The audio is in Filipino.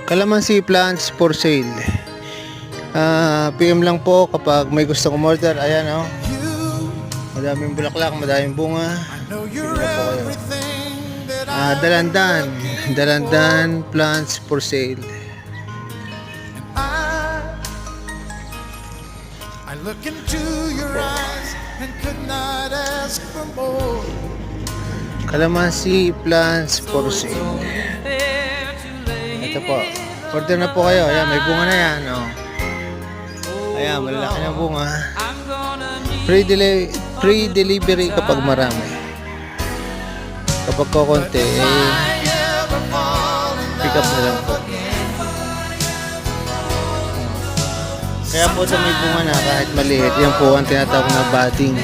Calamansi plants for sale. PM lang po kapag may gustong umorder. Ayan oh. Madaming bulaklak, madaming bunga. Tingnan po kayo. Dalandan. Dalandan plants for sale. I look into your eyes and could not ask for more. Calamansi plants for sale. Ito po. Order na po kayo. Ayan, may bunga na yan. Oh. Ayan, malalaki na bunga. Free delivery kapag marami. Kapag kukunti, pick up na lang po. Kaya po sa may bunga na kahit maliit, yan po ang tinatawag na budding.